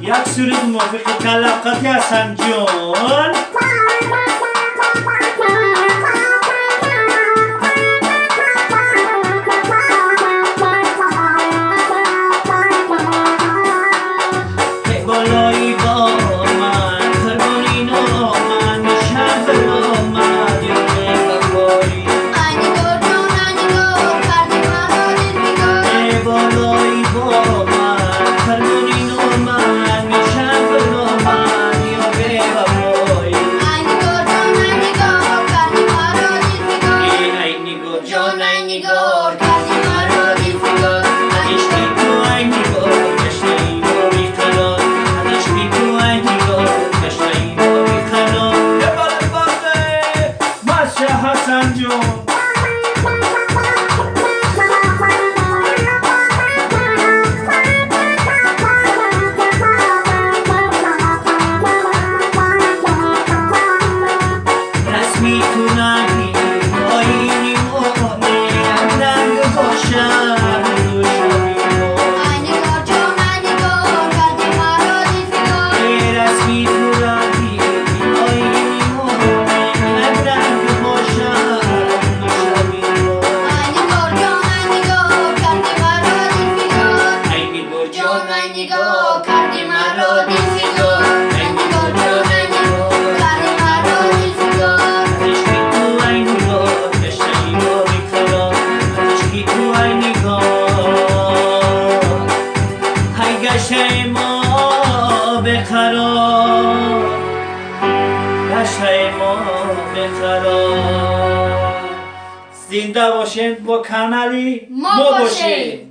یک سرود موافق تلقاتی حسن جان. بالایی با من خرمونی نو من میشم با من دیگه بخوری آینی گور جون آینی گور کردی مرا دل بیگار بالایی با من خرمونی نو من میشم با من دیگه بخوری آینی گور جون آینی گور کردی مرا دل بیگار آینی گور جون آینی گور کردی مرا دل بیگار عشقی تو آینی گور کشتی با بیقرار عشقی تو آینی گور کشتی با بیقرار یه بال باقی ماشه حسن جون. رسمی تو نهی آینی مومی رنگ باشم دوشمی مو آینی گور جون آینی گور کردی مرا دل بیگار رسمی تو نهی آینی مومی رنگ باشم دوشمی مو آینی گور جون آینی گور کردی مرا دل بیگار اینی گور جون آینی گور کردی مرا دل بیگار آینی گور جون آینی گور کردی مرا دل بیگار عشقی تو اینی گور کشتی با بیقرار عشقی تو اینی گور های گشه ما بقرار گشه ما بقرار. زنده باشین با کانالی ما باشین.